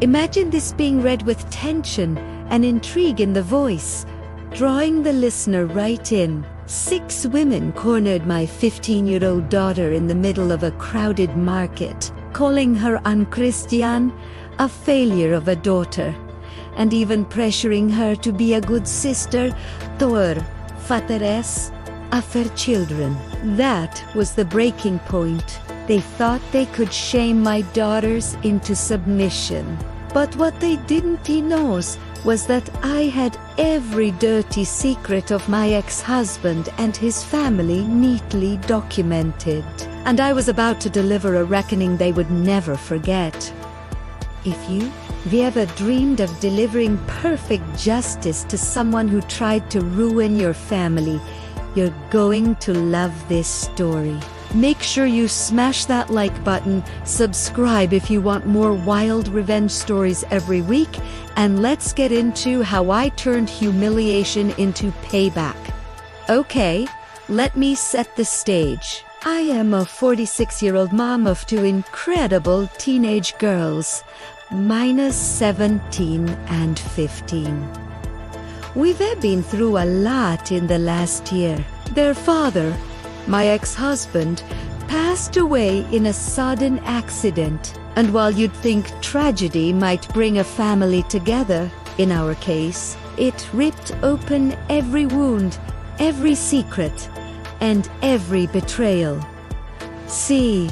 Imagine this being read with tension and intrigue in the voice, drawing the listener right in. 6 women cornered my 15-year-old daughter in the middle of a crowded market, calling her unchristian, a failure of a daughter, and even pressuring her to be a good sister, Thor, fatheres, of her children. That was the breaking point. They thought they could shame my daughters into submission. But what they didn't know was that I had every dirty secret of my ex-husband and his family neatly documented. And I was about to deliver a reckoning they would never forget. If you ever dreamed of delivering perfect justice to someone who tried to ruin your family, you're going to love this story. Make sure you smash that like button, subscribe if you want more wild revenge stories every week, and let's get into how I turned humiliation into payback. Okay, let me set the stage. I am a 46-year-old mom of 2 incredible teenage girls, minus 17 and 15. We've been through a lot in the last year. Their father, my ex-husband, passed away in a sudden accident, and while you'd think tragedy might bring a family together, in our case, it ripped open every wound, every secret, and every betrayal. See,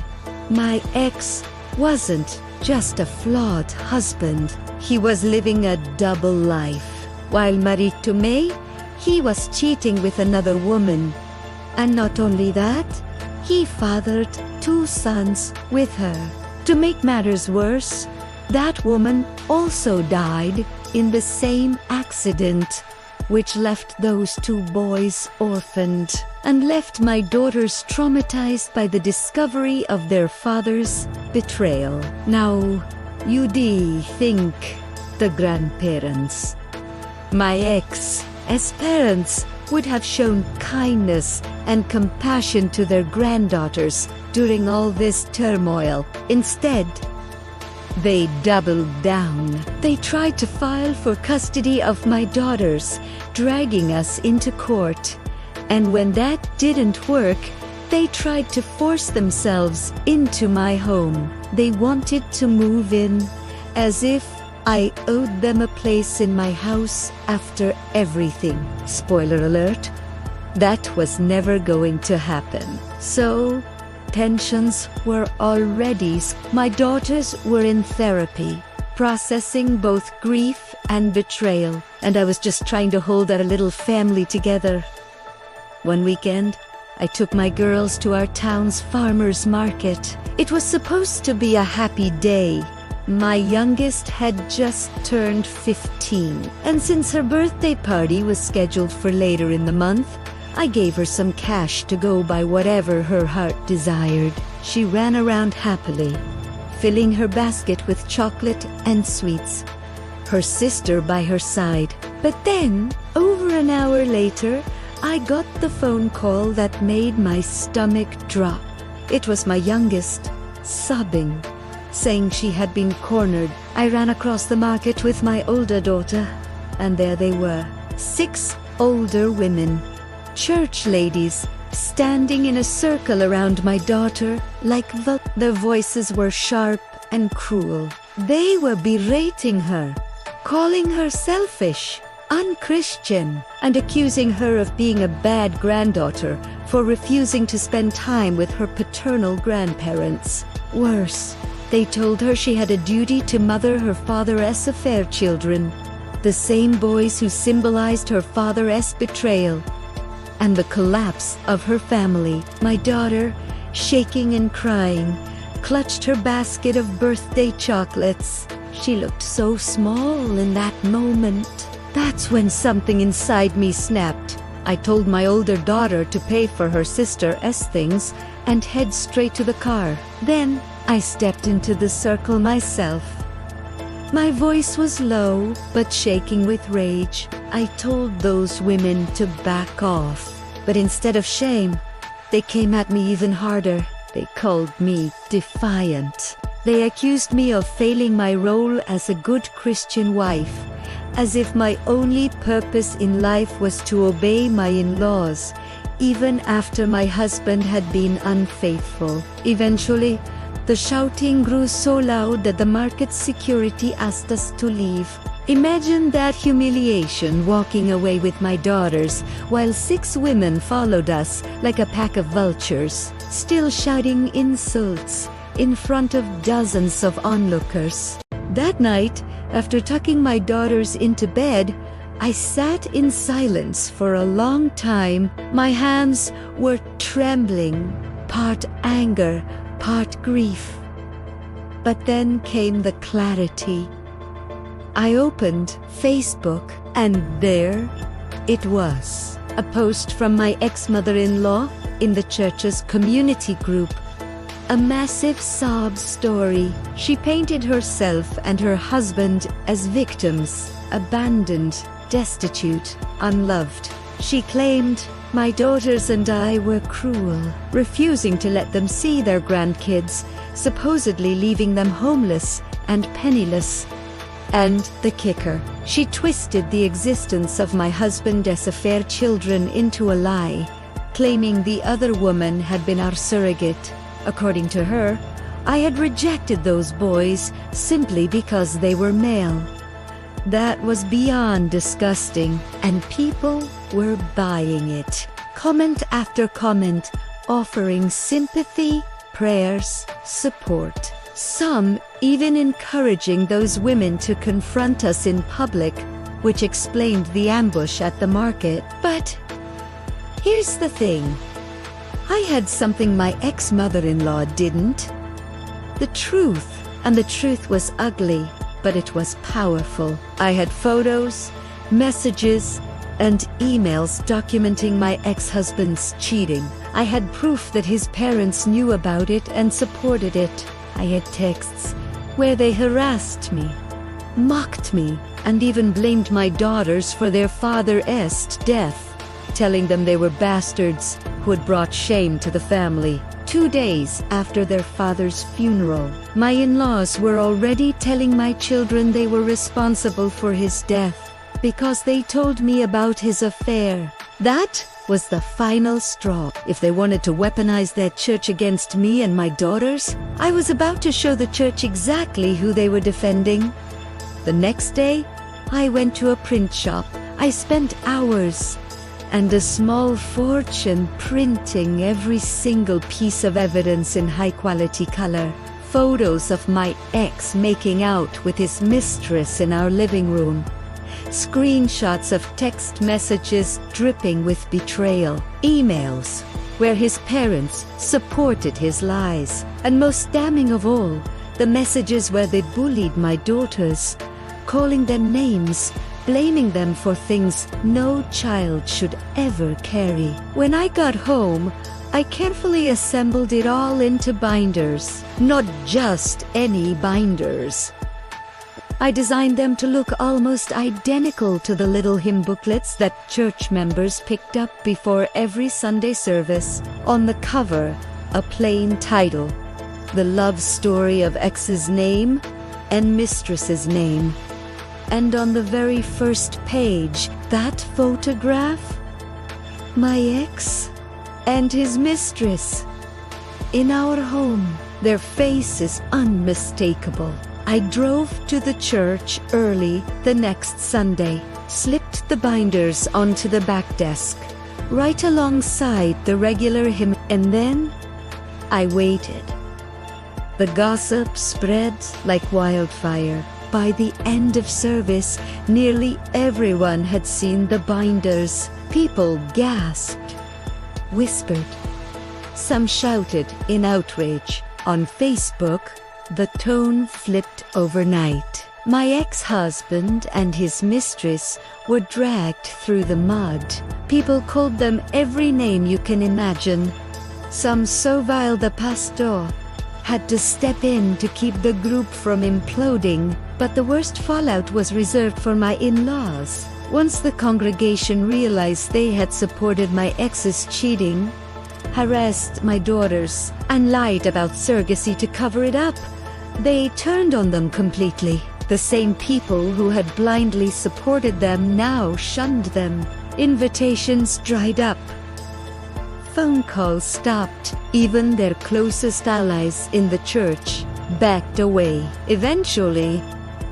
my ex wasn't just a flawed husband. He was living a double life. While married to me, he was cheating with another woman. And not only that, he fathered 2 sons with her. To make matters worse, that woman also died in the same accident, which left those 2 boys orphaned, and left my daughters traumatized by the discovery of their father's betrayal. Now, you think the grandparents, my ex, as parents, would have shown kindness and compassion to their granddaughters during all this turmoil. Instead, they doubled down. They tried to file for custody of my daughters, dragging us into court. And when that didn't work, they tried to force themselves into my home. They wanted to move in, as if I owed them a place in my house after everything. Spoiler alert, that was never going to happen. So, tensions were already. My daughters were in therapy, processing both grief and betrayal, and I was just trying to hold our little family together. One weekend, I took my girls to our town's farmer's market. It was supposed to be a happy day. My youngest had just turned 15, and since her birthday party was scheduled for later in the month, I gave her some cash to go buy whatever her heart desired. She ran around happily, filling her basket with chocolate and sweets, her sister by her side. But then, over an hour later, I got the phone call that made my stomach drop. It was my youngest, sobbing, saying she had been cornered. I ran across the market with my older daughter, and there they were, 6 older women, church ladies, standing in a circle around my daughter like their voices were sharp and cruel. They were berating her, calling her selfish, unchristian, and accusing her of being a bad granddaughter for refusing to spend time with her paternal grandparents. Worse, they told her she had a duty to mother her father's affair children, the same boys who symbolized her father's betrayal and the collapse of her family. My daughter, shaking and crying, clutched her basket of birthday chocolates. She looked so small in that moment. That's when something inside me snapped. I told my older daughter to pay for her sister's things and head straight to the car. Then I stepped into the circle myself. My voice was low, but shaking with rage. I told those women to back off. But instead of shame, they came at me even harder. They called me defiant, They accused me of failing my role as a good Christian wife, as if my only purpose in life was to obey my in-laws, even after my husband had been unfaithful. Eventually, the shouting grew so loud that the market security asked us to leave. Imagine that humiliation, walking away with my daughters while 6 women followed us like a pack of vultures, still shouting insults in front of dozens of onlookers. That night, after tucking my daughters into bed, I sat in silence for a long time. My hands were trembling, part anger, part grief. But then came the clarity. I opened Facebook, and there it was. A post from my ex-mother-in-law in the church's community group. A massive sob story. She painted herself and her husband as victims, abandoned, destitute, unloved. She claimed, "My daughters and I were cruel, refusing to let them see their grandkids, supposedly leaving them homeless and penniless." And the kicker, she twisted the existence of my husband's affair children into a lie, claiming the other woman had been our surrogate. According to her, I had rejected those boys simply because they were male. That was beyond disgusting, and people were buying it. Comment after comment, offering sympathy, prayers, support. Some even encouraging those women to confront us in public, which explained the ambush at the market. But here's the thing. I had something my ex-mother-in-law didn't. The truth, and the truth was ugly, but it was powerful. I had photos, messages, and emails documenting my ex-husband's cheating. I had proof that his parents knew about it and supported it. I had texts where they harassed me, mocked me, and even blamed my daughters for their father's death, telling them they were bastards who had brought shame to the family. 2 days after their father's funeral, my in-laws were already telling my children they were responsible for his death because they told me about his affair. That was the final straw. If they wanted to weaponize their church against me and my daughters, I was about to show the church exactly who they were defending. The next day, I went to a print shop. I spent hours and a small fortune printing every single piece of evidence in high-quality color. Photos of my ex making out with his mistress in our living room. Screenshots of text messages dripping with betrayal. Emails where his parents supported his lies. And most damning of all, the messages where they bullied my daughters, calling them names, blaming them for things no child should ever carry. When I got home, I carefully assembled it all into binders. Not just any binders. I designed them to look almost identical to the little hymn booklets that church members picked up before every Sunday service. On the cover, a plain title, "The Love Story of Ex's Name and Mistress's Name." And on the very first page, that photograph, my ex and his mistress in our home. Their face is unmistakable. I drove to the church early the next Sunday, slipped the binders onto the back desk, right alongside the regular hymn, and then I waited. The gossip spread like wildfire. By the end of service, nearly everyone had seen the binders. People gasped, whispered. Some shouted in outrage. On Facebook, the tone flipped overnight. My ex-husband and his mistress were dragged through the mud. People called them every name you can imagine. Some so vile the pastor had to step in to keep the group from imploding. But the worst fallout was reserved for my in-laws. Once the congregation realized they had supported my ex's cheating, harassed my daughters, and lied about surrogacy to cover it up, They turned on them completely. The same people who had blindly supported them now shunned them. Invitations dried up. Phone calls stopped. Even their closest allies in the church backed away. Eventually,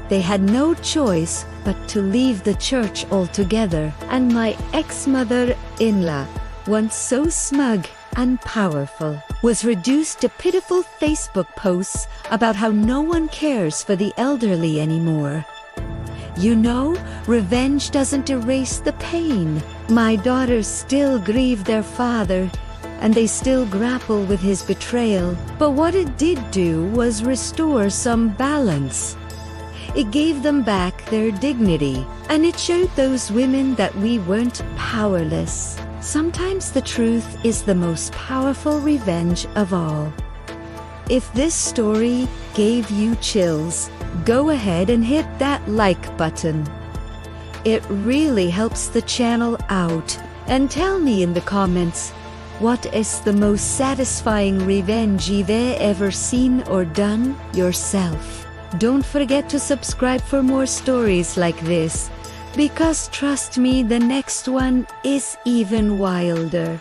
they had no choice but to leave the church altogether, and my ex-mother-in-law, once so smug and powerful, was reduced to pitiful Facebook posts about how no one cares for the elderly anymore. You know, revenge doesn't erase the pain. My daughters still grieve their father, and they still grapple with his betrayal. But what it did do was restore some balance. It gave them back their dignity, and it showed those women that we weren't powerless. Sometimes the truth is the most powerful revenge of all. If this story gave you chills, go ahead and hit that like button. It really helps the channel out. And tell me in the comments, what is the most satisfying revenge you've ever seen or done yourself? Don't forget to subscribe for more stories like this, because trust me, the next one is even wilder.